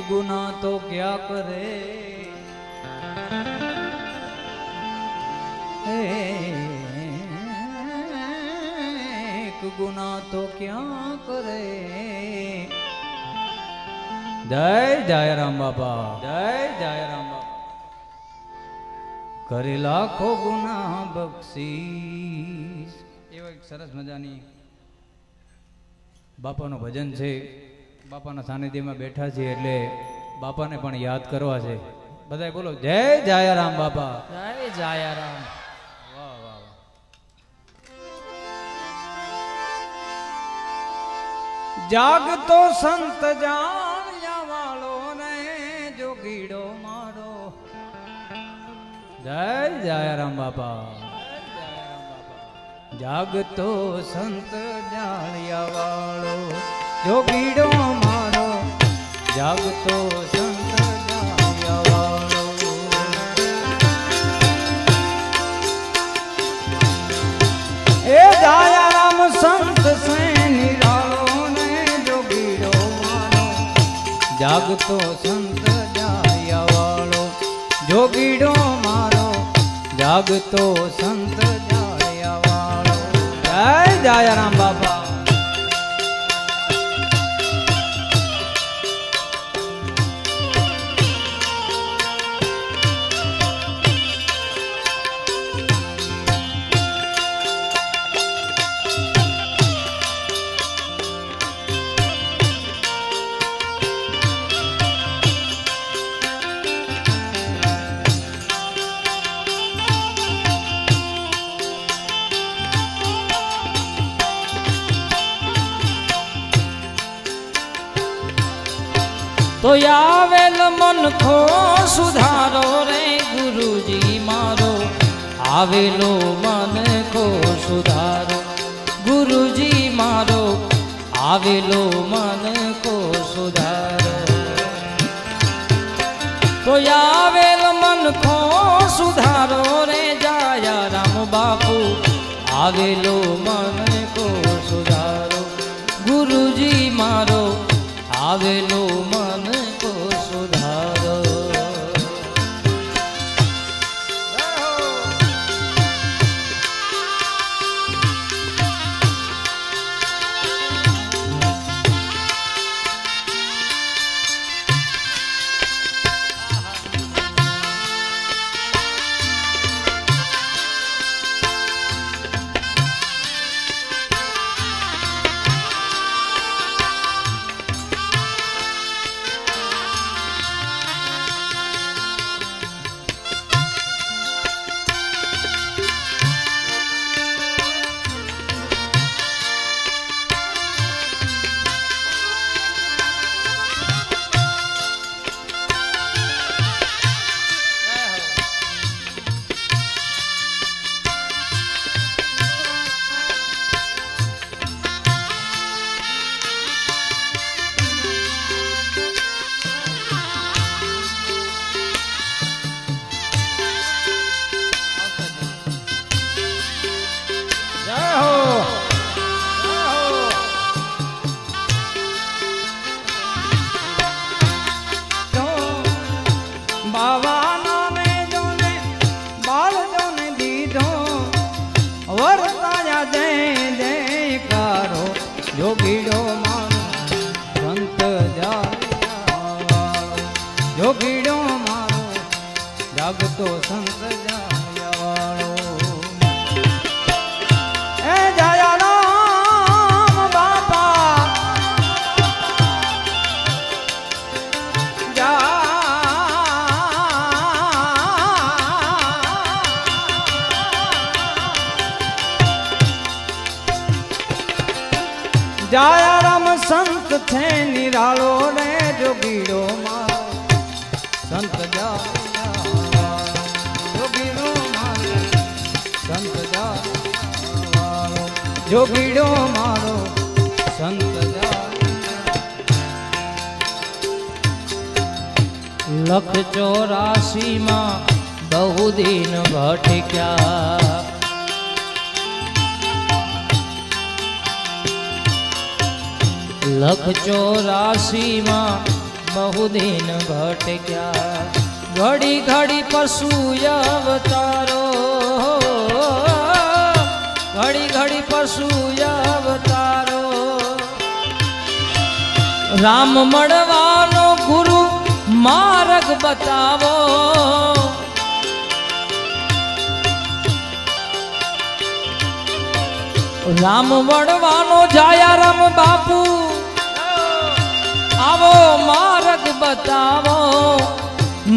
गुना तो क्या करे, एक गुना तो क्या करे। जय जय राम बाबा, जय जय राम बाबा। करे लाखो गुना बख्शीश। एवा एक सरस मजानी बापाનું ભજન છે। બાપાના સાનિધ્યમાં બેઠા છીએ એટલે બાપાને પણ યાદ કરવા છે। બધાય બોલો જય જાયારામ બાપા, જય જાયારામ। વાહ વાહ વાહ। જાગતો સંત જાણ્યા વાળો ને જોગીડો મારો। જય જાયારામ બાપા। જાગતો સંત જાણ્યા વાળો જોગીડો મારો, જાગતો સંત જાણ્યા વાળો। એ જાયારામ સંત સે નિરાળો ને જોગીડો મારો, જાગતો સંત જાણ્યા વાળો જોગીડો મારો, જાગતો સંત જાણ્યા વાળો। જય જાયારામ બાપા। तो आवेल मन खो सुधारो रे गुरुजी मारो, आवेलो मन को सुधारो गुरुजी मारो, आवेलो मन को सुधारो। तो आवेल मन को सुधारो रे जायाराम बापू, आवेलो मन को सुधारो गुरुजी मारो, आवेलो मन को सुधारो। જોગીડો મારો સંત જાણ્યા, જોગીડો મારો જાગતો સંત જાણ્યા વાળો। એ જાયારામ બાપા, જાયારામ સંત છે નિરાળો રે જોગીડો મારો, સંત જાણ્યા જોગીડો મારો, સંત જાણ્યા જોગીડો મારો, સંત જાણ્યા। લખ 84 માં બહુ દિન ભટક્યા, લખ 84 માં બહુ દિન ભટક્યા ઘડી ઘડી પશુ અવતારો ઘડી ઘડી પશુ અવતારો રામ મળવાનો ગુરુ માર્ગ બતાવો રામ મળવાનો જાયા રામ બાપુ આવો માર્ગ બતાવો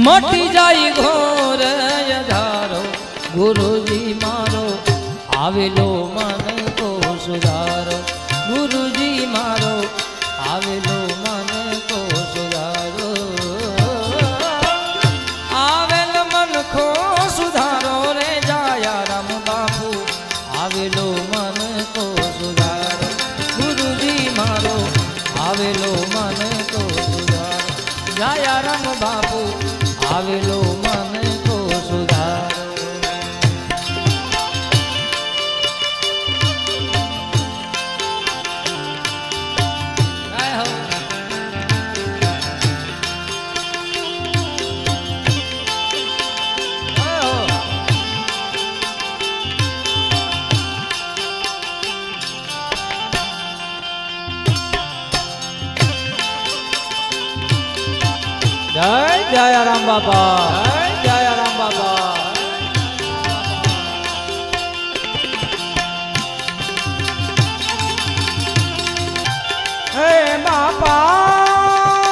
મટી જાય ઘોર યધારો ગુરુજી મારો આવેલો મન કો સુધારો ગુરુજી મારો આવેલો મન કો સુધારો આવેલ મન કો સુધારો રે જાયા રામ બાપુ આવેલો મન કો સુધારો ગુરુજી મારો આવેલો મન કો સુધારો જાયા રામ બાપુ આવેલો મન કો સુધારો જય જય રામ બાપા જય જય રામ બાપા હે બાપા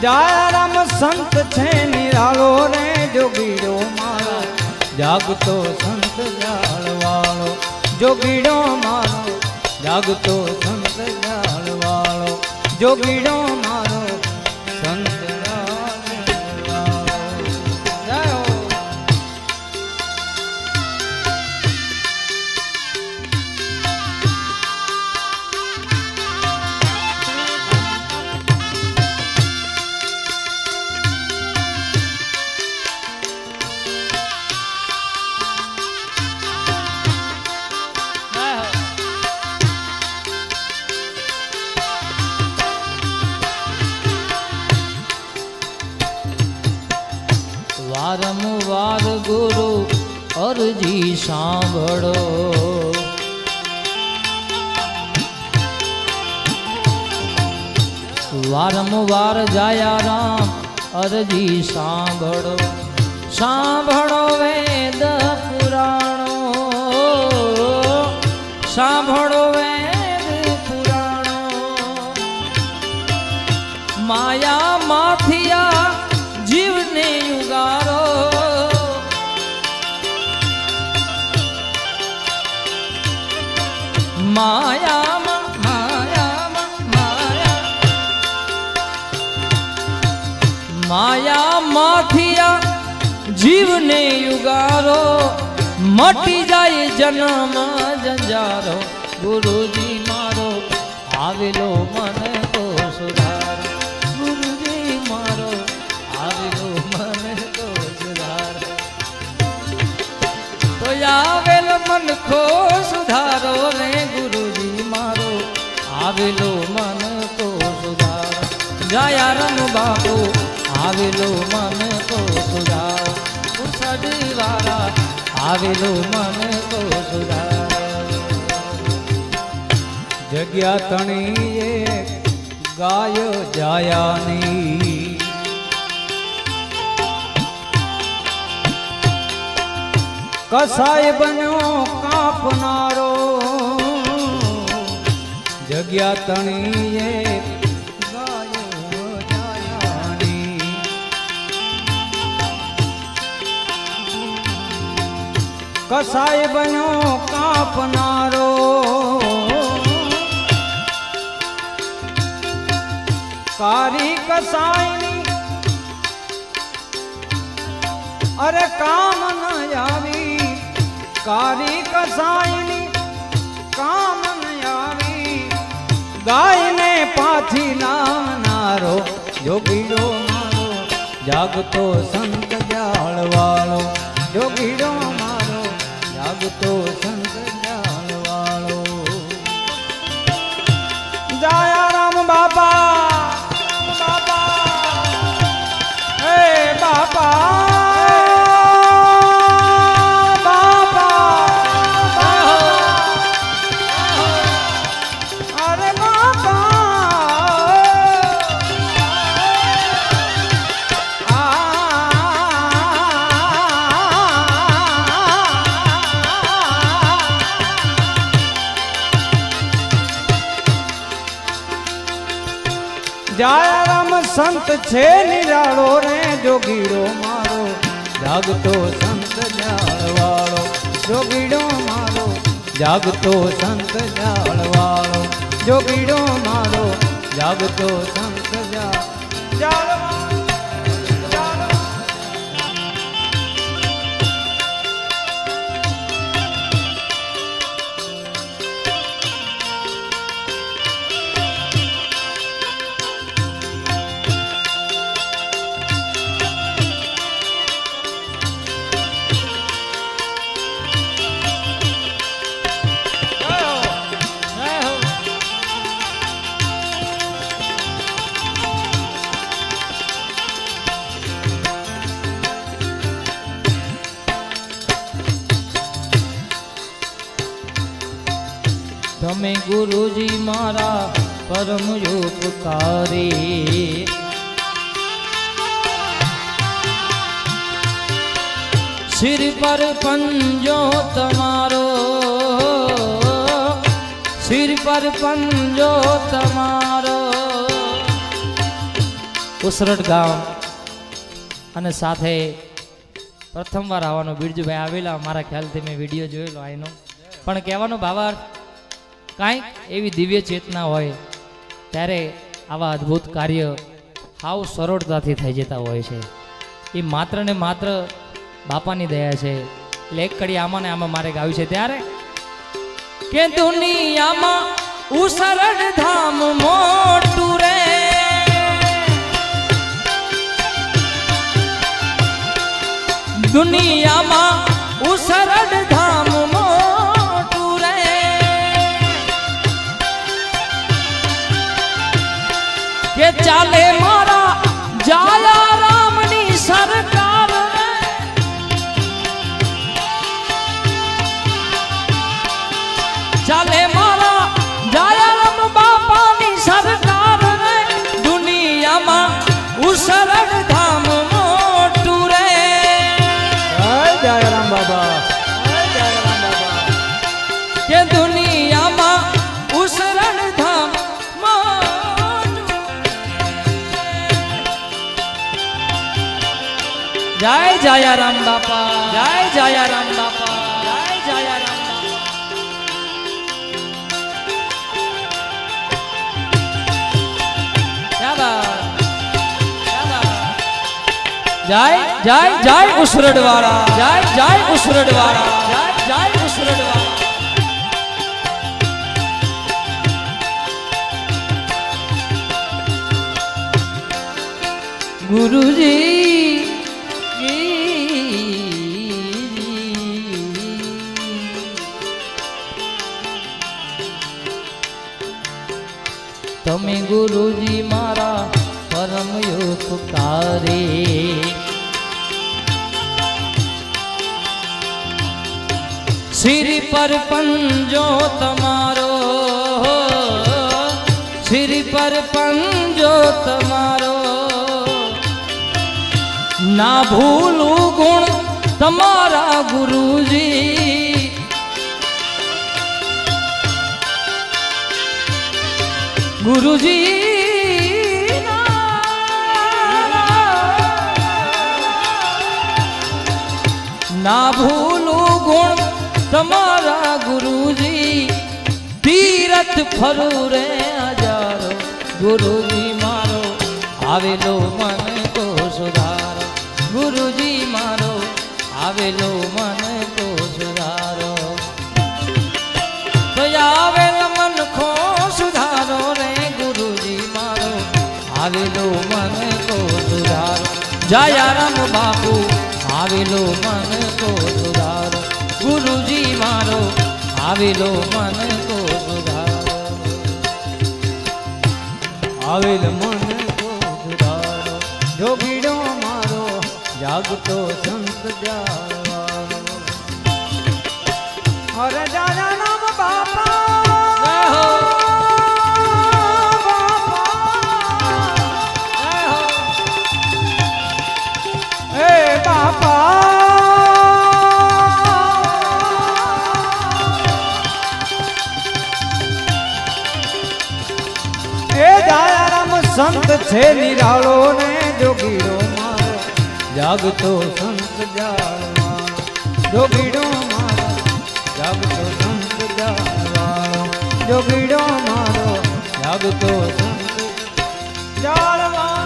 જય રામ સંત છે નિરાળો રે જોગીડો મારો જાગતો સંત જાળવાળો જોગીડો મારો જાગતો સંત જાળવાળો જોગીડો મારો સંત જાળવાળો જય હો વારંવાર ગુરુ અરજી સાંભળો વારંવાર જાયા રામ અરજી સાંભળો સાંભળો વેદ પુરાણો સાંભળો વેદ પુરાણો માયા માથિયા જીવને યુગારો માયામાં માયામાં માયા માથિયા જીવને યુગારો મટી જાય જન્મ જંજારો ગુરુજી મારો આવેલો મન કો સુધારો ગુરુજી મારો આવેલો મન કો સુધારો તો આવેલો મન કો સુધારો રે ગુરુજી મારો આવેલો મન કો સુધારો જાયા રામ બાપુ આવેલો મન કો સુધારો ઉસડવાળા આવેલો મન કો સુધારો જગ્યા તણીએ ગાય જાયાની કસાય બન્યો કાપનારો જગ્યા તણીએ ગાયો જાયાની કસાય બન્યો કાપનારો કારી કસાયની અરે કામ ન આવી કારી કસાયની કામ ન આવી ગાયને પાછી નામનારો જોગીડો મારો જાગતો સંત જાળવાળો જોગીડો જાગતો સંત જાણવાળો. દયારામ બાપા હે બાપા દયારામ સંત છે નિરાળો રે જોગીડો મારો જાગતો સંત જાળવાળો જોગીડો મારો જાગતો સંત જાળવાળો જોગીડો મારો જાગતો સંત જાળવાળો. તમે ગુરુજી મારા પરમ ઉપકારી. સિર પર પંજો તમારો, સિર પર પંજો તમારો. ઉસરટ ગામ અને સાથે પ્રથમવાર આવવાનો બિરજુભાઈ આવેલા. મારા ખ્યાલથી મેં વિડીયો જોયેલો આનો, પણ કહેવાનો ભાવાર્થ કાંઈક એવી દિવ્ય ચેતના હોય ત્યારે આવા અદ્ભુત કાર્ય હાવ સરળતાથી થઈ જતા હોય છે. એ માત્ર ને માત્ર બાપાની દયા છે. એટલે એક કડી આમાં ને આમાં મારે ગાવ્યું છે ત્યારે કે દુનિયામાં ઉસરડ ધામ મોટું રે, દુનિયામાં ઉસરડ ધામ મોટું રે, કે ચાલે મારા જાયા રામની સરકાર રે, ચાલે મારા જાયા રામ બાપાની સરકાર રે, દુનિયામાં ઉસરડ ધામ મોટું રે. જય રામ બાબા જય રામ બાબા. કે દુનિયામાં ઉસરડ ધામ મોટું. જય જય રામ બાપા, જય જય રામ બાપા, જય જય રામ બાપા. ક્યા બાત, ક્યા બાત. જય જય જય ઉસરડ વાળા, જય જય ઉસરડ વાળા, જય જય ઉસરડ વાળા. ગુરુજી તમે ગુરુજી મારા પરમ ઉપકારી. સિર પર પંજો તમારો, સિર પર પંજો તમારો. ના ભૂલું ગુણ તમારા ગુરુજી, ગુરુજી ના ભૂલું ગુણ તમારા ગુરુજી. તીરથ ફરું રે હજારો, ગુરુજી મારો આવેલો મન તો સુધારો, ગુરુજી મારો આવેલો મન તો સુધારો. તો આવેલ મન ખો સુધારો રે, ગુરુજી મારો આવેલો મન તો સુધારો. જયા રામ બાપુ આવેલો મન તો સુધારો, ગુરુજી મારો આવેલો મન કો સુધારો, આવેલ મન કો સુધારો, જોગીડો મારો જાગતો સંત જાળવારો. અરે દાદા નામ બાપા સંત છે નિરાળો ને જોગીડો મારો જાગતો સંત જાળવાળો, જોગીડો મારો જાગતો સંત જાળવાળો, જોગીડો મારો જાગતો સંત જાળવાળો.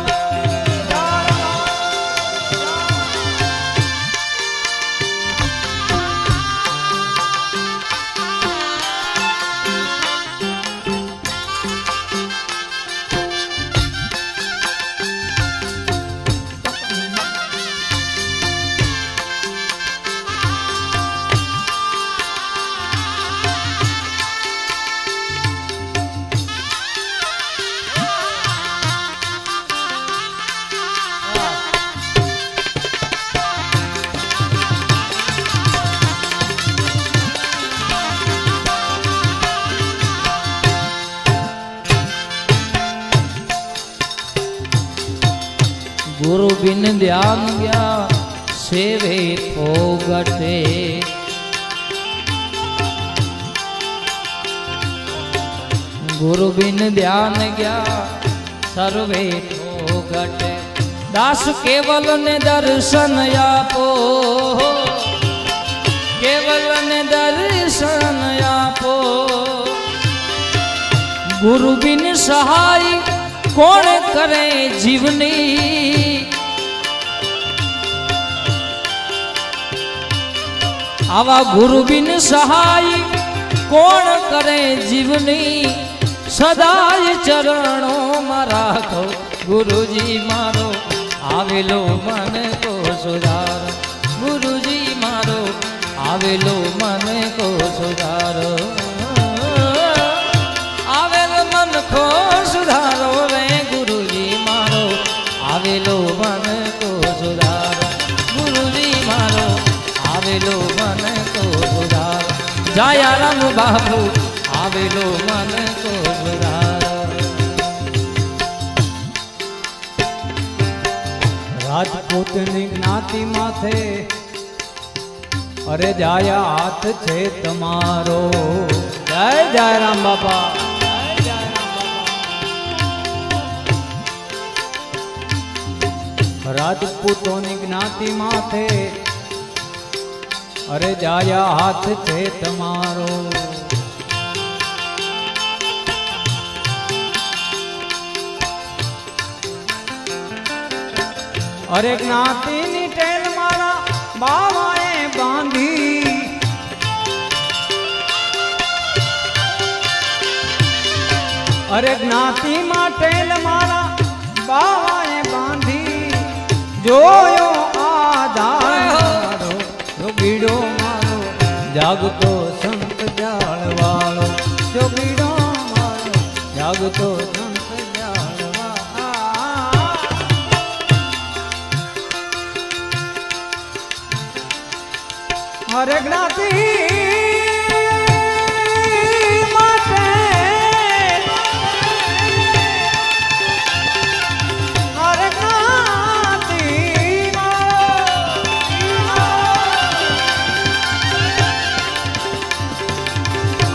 ગુરુ બિન ધ્યાન ગયા સેવે ફોગટે, ગુરુ બિન ધ્યાન ગયા સર્વે ફોગટે. દાસ કેવલ ને દર્શન આપો, કેવલ ને દર્શન આપો, ગુરુ બિન સહાય કોણ કરે જીવની. આવા ગુરુ બિન સહાય કોણ કરે જીવની. સદાય ચરણો માં રાખો ગુરુજી મારો આવેલો મન કો સુધારો, ગુરુજી મારો આવેલો મન કો સુધારો, આવેલ મન કો સુધારો રે ગુરુજી મારો આવેલો મન કો સુધારો, ગુરુજી મારો આવેલો મન કો સુધારો. જાયારામ બાપુ આવેલો મન કો સુધારો. રાજપૂતની જ્ઞાતિ માથે અરે જાયા હાથ છે તમારો. જય જય રામ બાપા. રાજપૂતોની જ્ઞાતિ માથે અરે જાયા હાથ છે તમારો. અરે જ્ઞાતિની ટેલ મારા બાવાએ બાંધી, અરે જ્ઞાતિમાં ટેલ મારા બાવાએ બાંધી. જોયો આધાર જોગીડો મારો જાગતો સંત જાળવાળો, જોગીડો મારો જાગતો સંત જાળવાળો. હરે જ્ઞાતિ માટે હરે જ્ઞાતિ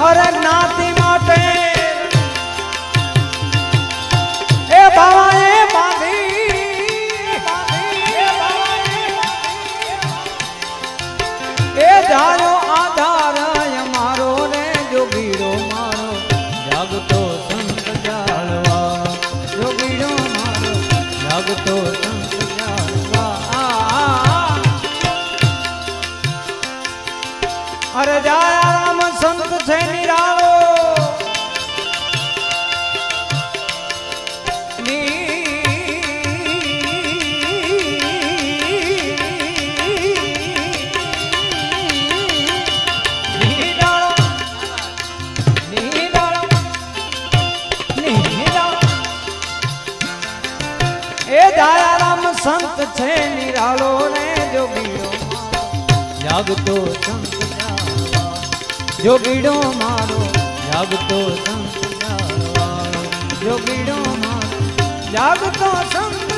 હરે જ્ઞાતિ માટે એ બાવાએ એ જાનો આધાર મારો ને જોગીડો મારો જાગતો સંત જાળવા, જોગીડો મારો જાગતો સંત જાળવા. અરે જાયા રામ સંત છે નિરાળો જાગતો સંત જાળવાળો જોગીડો મારો જાગતો સંત જાળવાળો જોગીડો મારો જાગતો સંત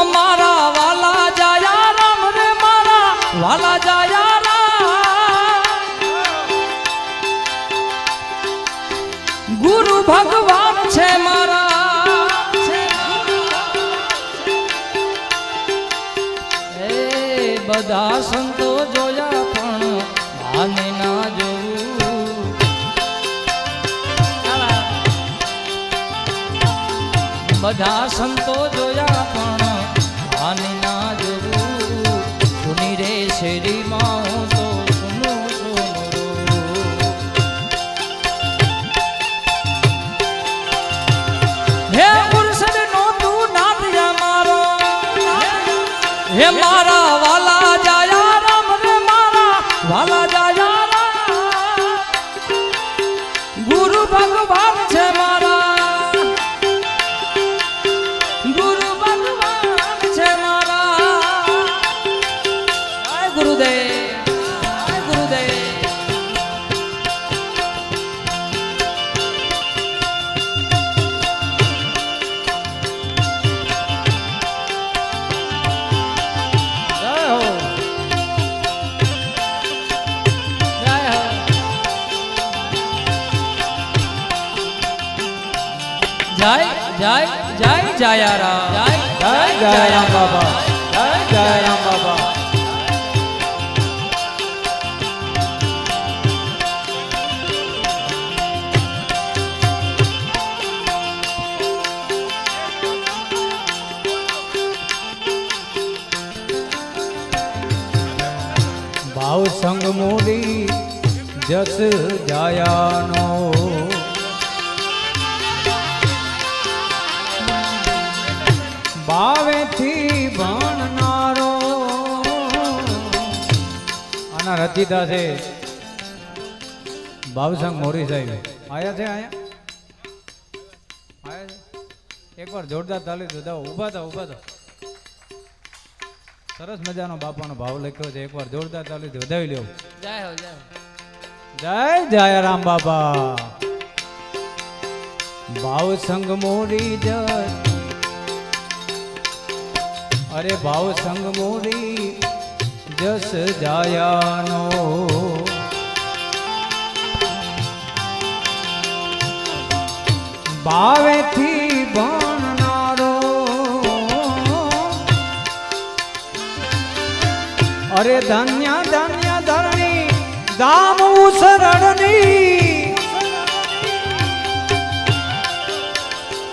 મારા વાલા જાયા રામ રે મારા વાલા જાયા રામ ગુરુ ભગવાન છે મારા એ બધા સંતો જોયા પણ આને ના જોવું બધા સંતો જોયા પણ આની ના જોવું સુની રે શેરીમાં હું તો સુનું હે પુરુષદ નો તું નાથયા મારો હે મારા વાલા જાયા રામ રે મારા વાલા જાયા રામ ગુરુ ભગવાન છે મારા જય જય જય જયા રામ જય જય રામ બાબા જય જય રામ બાબા ભાવ સંગ મોડી જસ જાયાનો ભાવેથી ભણનારો આના રચિતા છે ભાવસંગ મોરી સાહેબ આયા છે આયા એકવાર જોરદાર તાલી વધાવો ઊભા થા સરસ મજાનો બાપાનો ભાવ લખ્યો છે એકવાર જોરદાર તાલી વધાવી લ્યો જય હો જય જય જય રામ બાબા ભાવ સંગ મોરી જય અરે ભાવ સંગ મોરી જસ જાયાનો ભાવેથી ભણનારો અરે ધન્ય ધન્ય ધરણી દામ ઉસરણની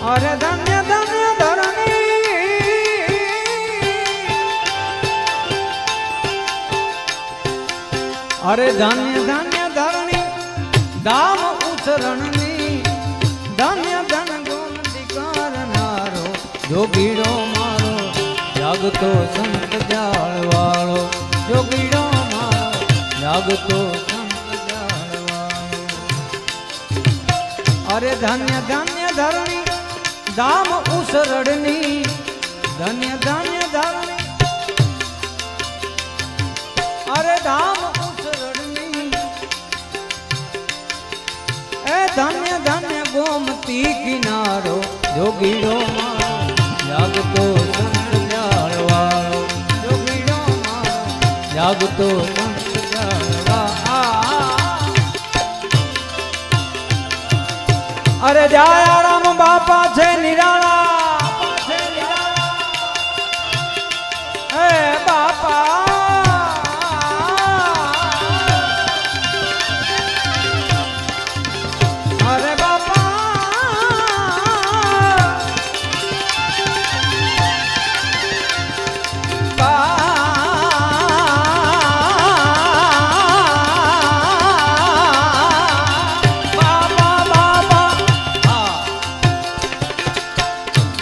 અરે ધન્ય ધન્ય ધરણી અરે ધન્ય ધન્ય ધરણી દામ ઉસરણની ધન્ય ધન ગુણ દીકરનારો જોગીડો મારો જાગતો સંત જાળવાળો જોગીડો મારો જાગતો સંત જાળવાળો અરે ધન્ય ધન્ય ધરણી દામ ઉસરણની ધન્ય ધન્ય ધરણી જોગીડો મારો જાગતો સંત જાળવાળો જોગીડો મારો જાગતો સંત જાળવા અરે દયારામ બાપા છે નિરાળા હે બાપા અરે બાપા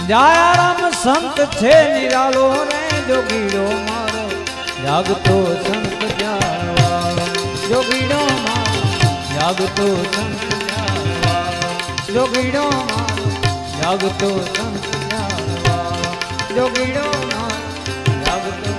દયારામ સંત છે નિરાલો રે જોગીડો મારો જાગતો સંત જાળવાળો જોગીડો મારો જાગતો સંત જાળવાળો જોગીડો મારો જાગતો સંત જાળવાળો જોગીડો મારો જાગતો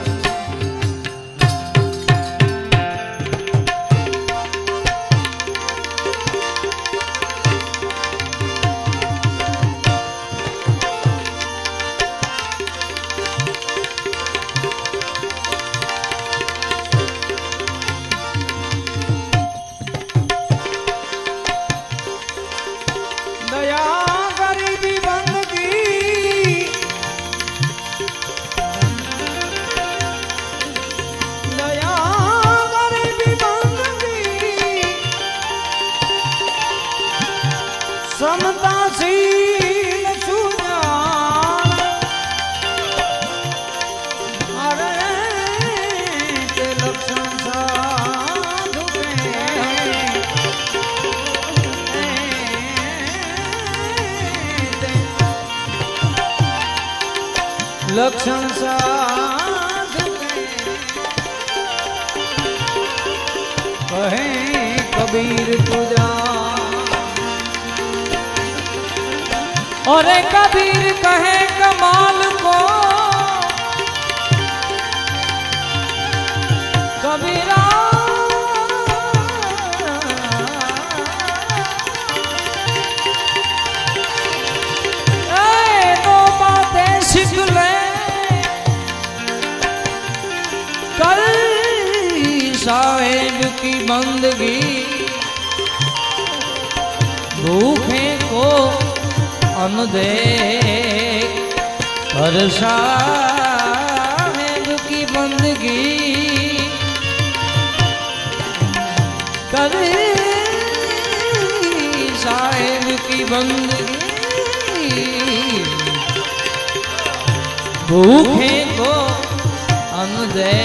સમતાશીલ સુજાન અરે તે લક્ષણ સાધુ લક્ષણ સાધુ કહે કબીર તુજા और कबीर कहे कमाल को कबीरा दो बातें सीख ले कल साहेब की बंदगी भूखे को अन दे हर साहेब की बंदगी कर साहेब की बंदगी भूखे को अन दे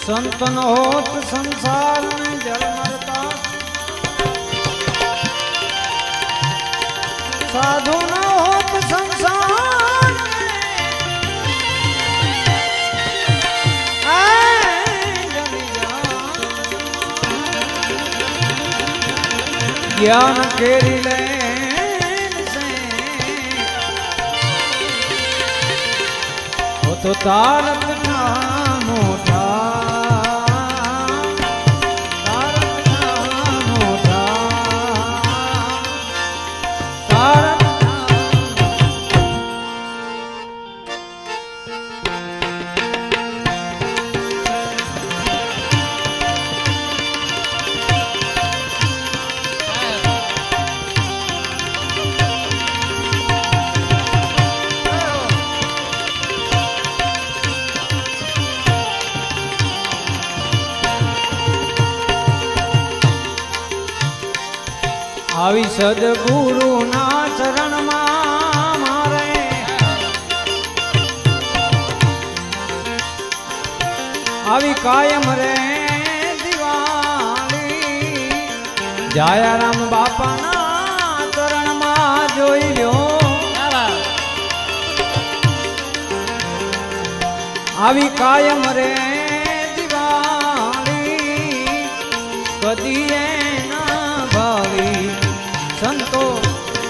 संतन होत संसार में जल मरता साधु न होत संसार ज्ञान केरी लेन से हो तो तारक ना मोटा આવી સદગુરુ ના ચરણ માં મારે આવી કાયમ રે દિવાળી જાયારામ બાપા ના ચરણ માં જોઈ લ્યો આવી કાયમ રે દિવાળી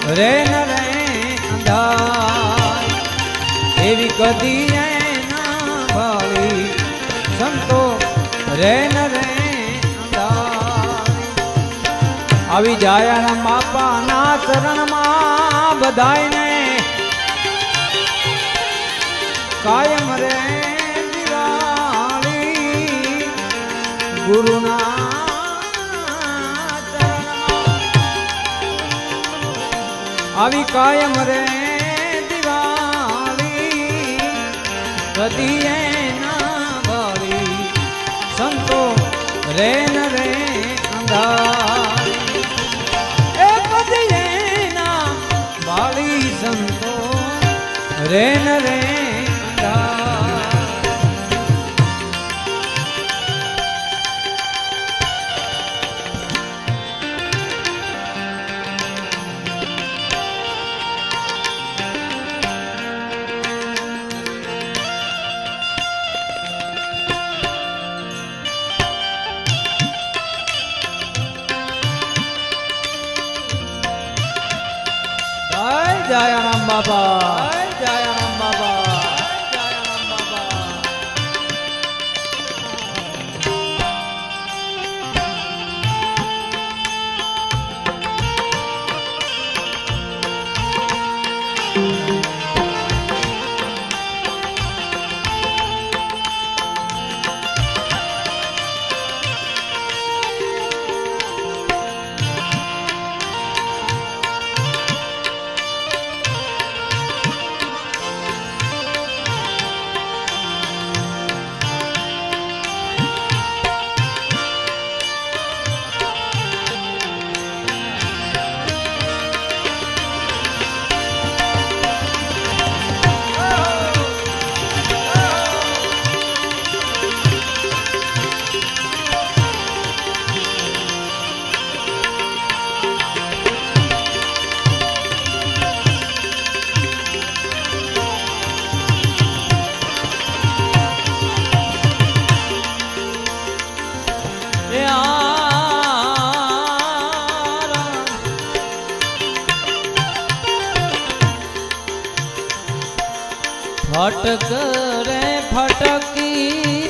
રે ન રે અંધાર એવી કદી ના ભાળી સંતો રે ન રે અંધાર આવી જાય રામ બાપાના ચરણમાં બધાયને કાયમ રે દિવાળી ગુરુના આવી કાયમ રે દિવાળી કદીએ ના ભાળી સંતો રે ન રે અંધાર એ કદીએ ના ભાળી સંતો રે ન રે અંધાર जय राम बाबा जय राम बाबा जय राम बाबा फटक रे फटकी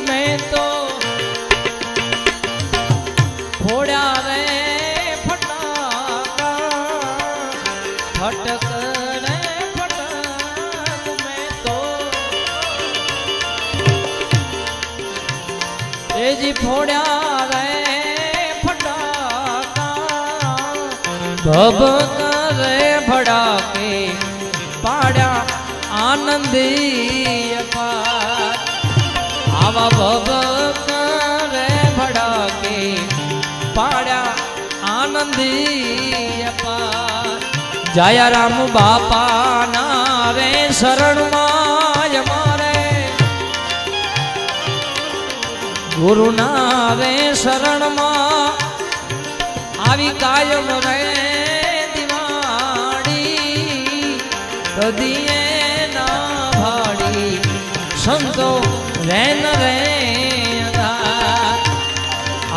मैं तो फोड़ा रे फटाका फटक रे फटक मैं तो तेजी फोड़ा रे फटाका भभक रे भड़ाके पाड़ा आनंदी अपार आवा भभक रे भड़ाके पाड़ा आनंदी अपार जय राम बापा ना रे शरण माय मारे गुरु ना रे शरण मा आवी कायम रे दिवाड़ी कदिए संतो रैन रे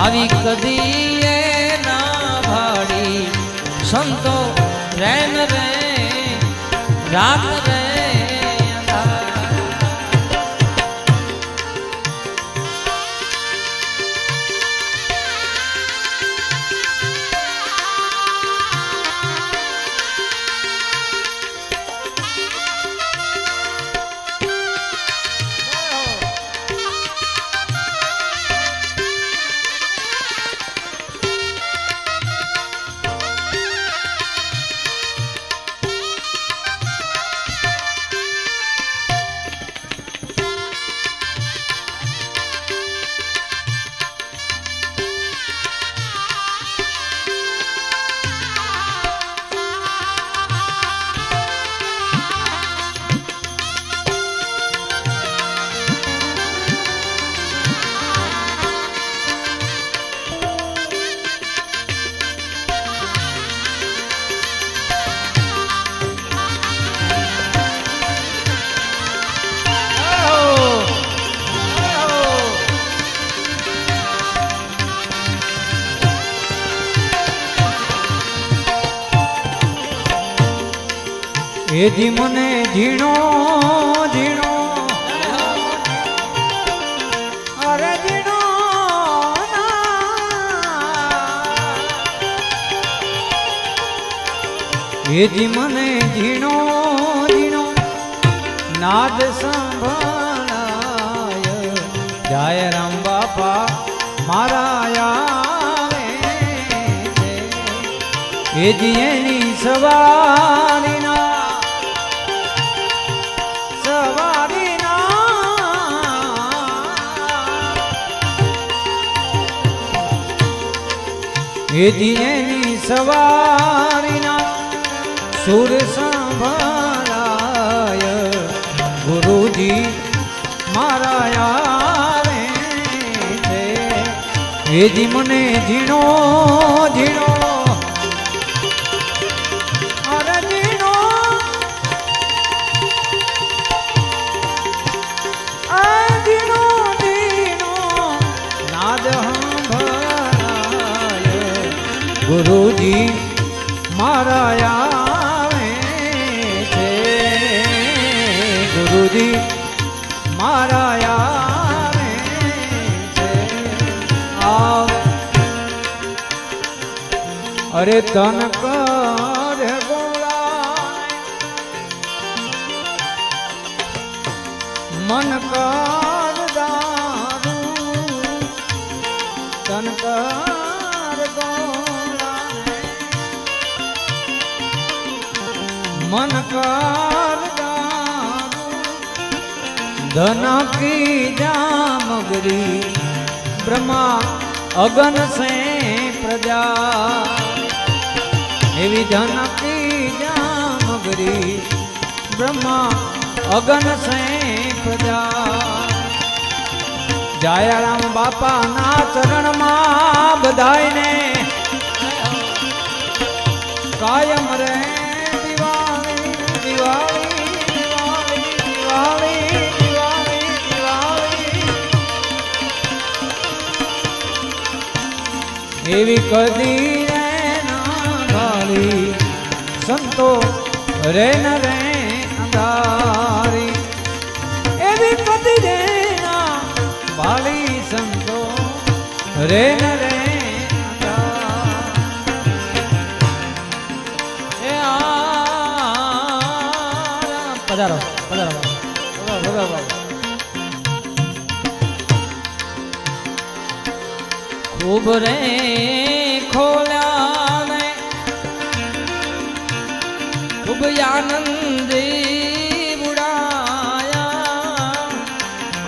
आवी कदीए ना भाड़ी संतो रैन रे रात रे એજી મને ઝીણો ઝીણો અરે ઝીણો એજી મને ઝીણો ઝીણો નાદ સંભળાય જાય રામ બાપા મારા આવે એજી એની સવારીના એજી એની સવારીના સુર સંભળાય ગુરુજી મારા આવે છે એજી મને ઝીણો ઝીણો અરે ઝીણો આ ઝીણો ઝીણો નાદ ગુરુજી મારા આવે છે ગુરુજી મારા આવે છે અરે તન કર ગોળા મન કર દારૂ તન કર ગોળા मन कर धन की जामगरी ब्रह्मा अगन से प्रजा एवी धन की जामगरी ब्रह्मा अगन से प्रजा जाया राम बापा ना चरण में बधाई ने कायम रे એવી કદી રે ના ભાળી સંતો રે ન રે અંધારી એવી કદી રે ના ભાળી સંતો રે ન રે પધારો પધારો खूब रे खोल्या ने खूब आनंदी बुढ़ाया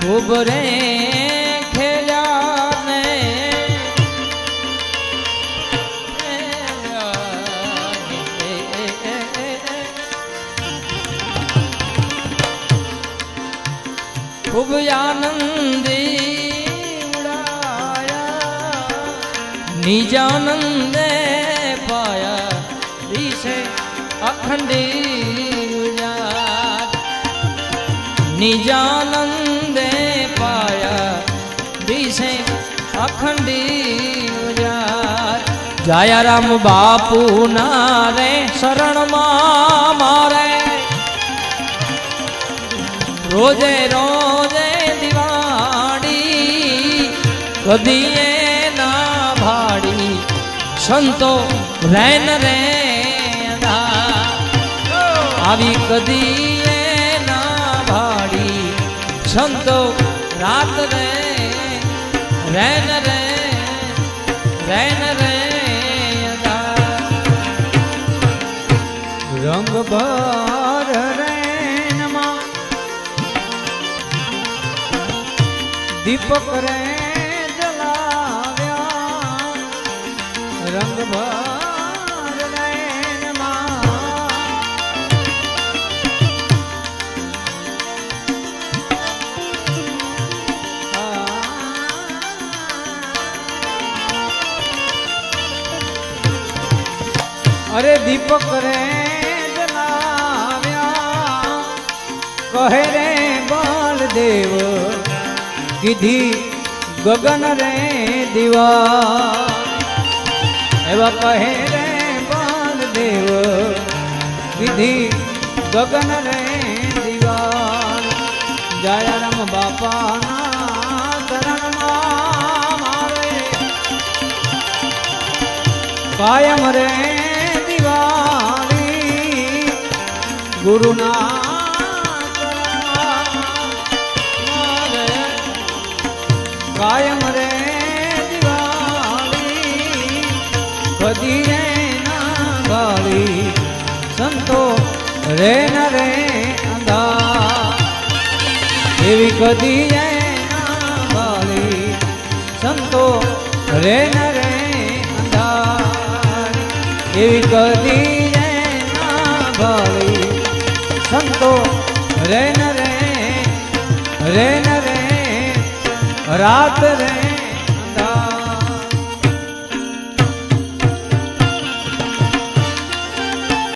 खूब रे खेल्या ने खूब आनंदी निजानंदे पाया दिशे अखंडी उजात निजानंदे पाया दिशे अखंडी उजात जाया राम बापू नारे शरण मारे रोजे रोजे दिवाड़ी कदिए भाड़ी संतो रैन रे आवी कदी ना भाड़ी संतो रात रे रैन रे रैन रे रंग भर रैन मा दीपक रे रंग भर नैन अरे दीपक रे जलाव्या कहे रे बलदेव कीधी गगन रे दीवा एवा कहे रे बलदेव विधि ગગન રે દિવાલ જયરામ બાપાના ચરણમાં મારે કાયમ રે દિવાળી ગુરુના ચરણમાં મારે કાયમ રે દિવાળી કદી રે ના ગાળી સંતો રે ન રે અંધા એવી કદી ના ગાળી સંતો રે ન રે અંધા એવી કદી ના ગાળી સંતો રે ન રે રાત રે